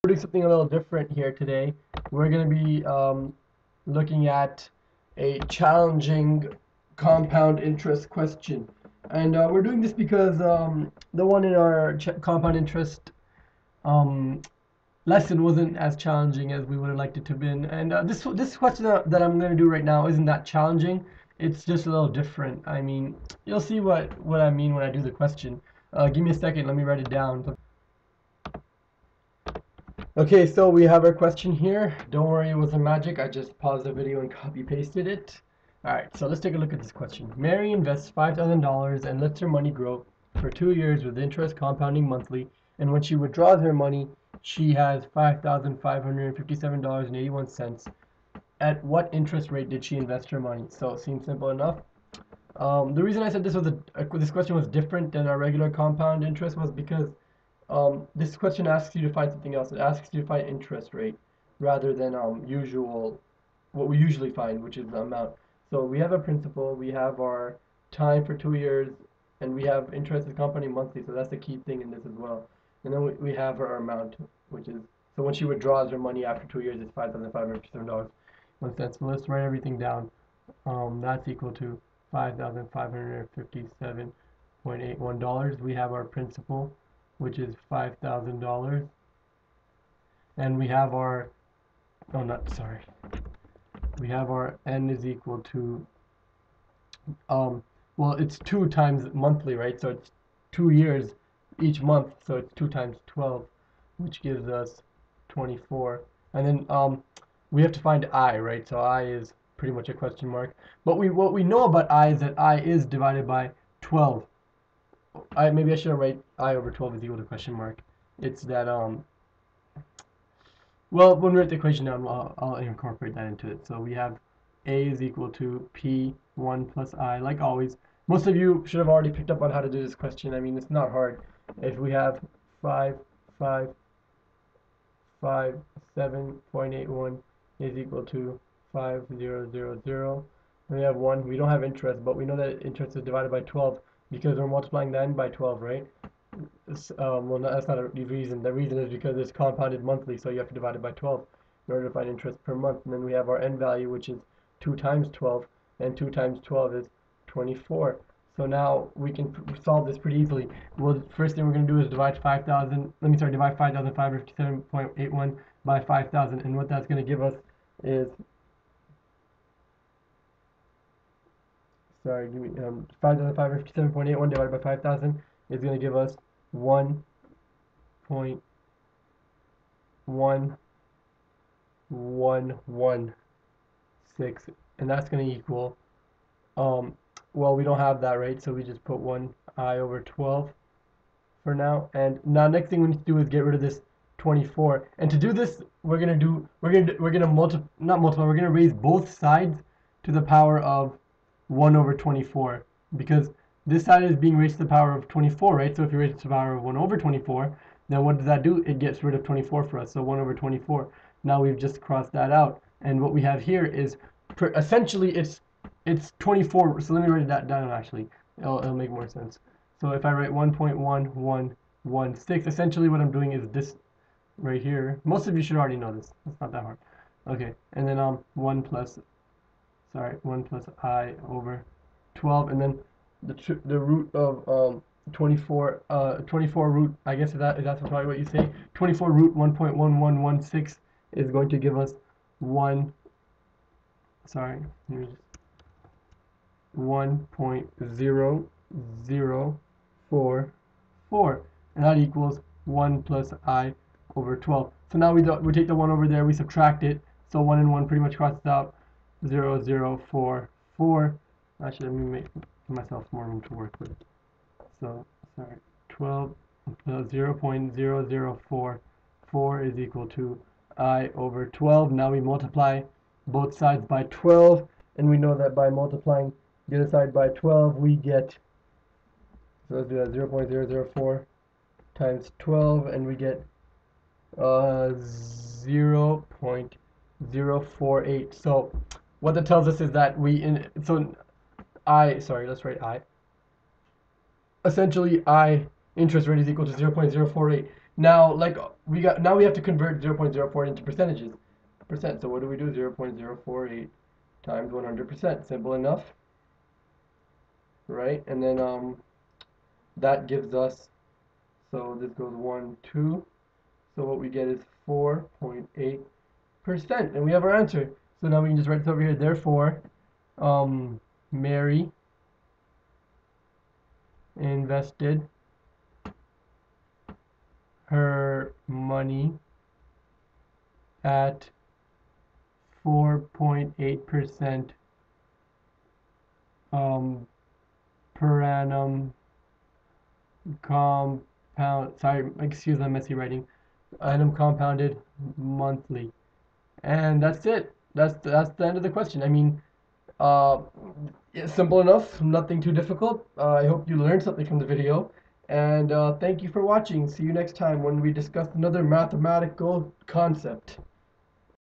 doing something a little different here today. We're going to be looking at a challenging compound interest question. And we're doing this because the one in our compound interest um, lesson wasn't as challenging as we would have liked it to have been. And this question that I'm going to do right now isn't that challenging. It's just a little different. I mean, you'll see what I mean when I do the question. Give me a second. Let me write it down. Okay, so we have our question here. Don't worry, it wasn't magic. I just paused the video and copy pasted it. Alright, so let's take a look at this question. Mary invests $5,000 and lets her money grow for 2 years with interest compounding monthly, and when she withdraws her money, she has $5,557.81. At what interest rate did she invest her money? So it seems simple enough. The reason I said this question was different than our regular compound interest was because this question asks you to find something else. It asks you to find interest rate rather than what we usually find, which is the amount. So we have a principal, we have our time for 2 years, and we have interest is compounding monthly. So that's the key thing in this as well. And then we have our amount, which is so when she withdraws her money after 2 years, it's $5,557.01. So let's write everything down. That's equal to $5,557.81. We have our principal, which is $5,000, and we have our we have our n is equal to well, it's 2 times monthly, right? So it's 2 years each month, so it's 2 times 12, which gives us 24. And then we have to find I, right? So I is pretty much a question mark, but what we know about I is that I is divided by 12. Maybe I should write I over 12 is equal to question mark. It's that well, when we write the equation down, I'll incorporate that into it. So we have A is equal to P1 plus I, like always. Most of you should have already picked up on how to do this question. I mean, it's not hard. If we have 5,557.81 is equal to 5,000, and we have 1. We don't have interest, but we know that interest is divided by 12 because we're multiplying the n by 12, right? Well, no, that's not a reason. The reason is because it's compounded monthly, so you have to divide it by 12 in order to find interest per month. And then we have our n value, which is 2 times 12, and 2 times 12 is 24. So now we can solve this pretty easily. Well, first thing we're going to do is divide 5,557.81 by 5,000, and what that's going to give us is 5,557.81 divided by 5,000 is going to give us 1.1116, and that's going to equal well, we don't have that, right? So we just put 1i over 12 for now. And now next thing we need to do is get rid of this 24. And to do this, we're gonna raise both sides to the power of 1 over 24, because this side is being raised to the power of 24, right? So if you raise it to the power of 1 over 24, then what does that do? It gets rid of 24 for us, so 1 over 24. Now we've just crossed that out. And what we have here is, essentially, it's 24, so let me write that down actually. It'll make more sense. So if I write 1.1116, essentially what I'm doing is this right here. Most of you should already know this. It's not that hard. Okay, and then 1 plus I over 12, and then the root of 24 root, I guess that's probably what you say. 24 root 1.1116 is going to give us 1.0044, and that equals 1 plus I over 12. So now we take the 1 over there, we subtract it, so 1 and 1 pretty much crosses out. 0.0044. Actually, let me make myself more room to work with. So 12 plus 0.0044 is equal to I over 12. Now we multiply both sides by 12, and we know that by multiplying the other side by 12 we get, so let's do that, 0.004 times 12, and we get 0.048. So what that tells us is that let's write I. Essentially, interest rate is equal to 0.048. Now, like now we have to convert 0.04 into percentages. Percent. So what do we do? 0.048 times 100%. Simple enough, right? And then that gives us, so this goes 1, 2. So what we get is 4.8%, and we have our answer. So now we can just write this over here. Therefore, Mary invested her money at 4.8% per annum compound. Sorry, excuse my messy writing. Annum compounded monthly, and that's it. That's the end of the question. I mean, it's simple enough. Nothing too difficult. I hope you learned something from the video, and thank you for watching. See you next time when we discuss another mathematical concept.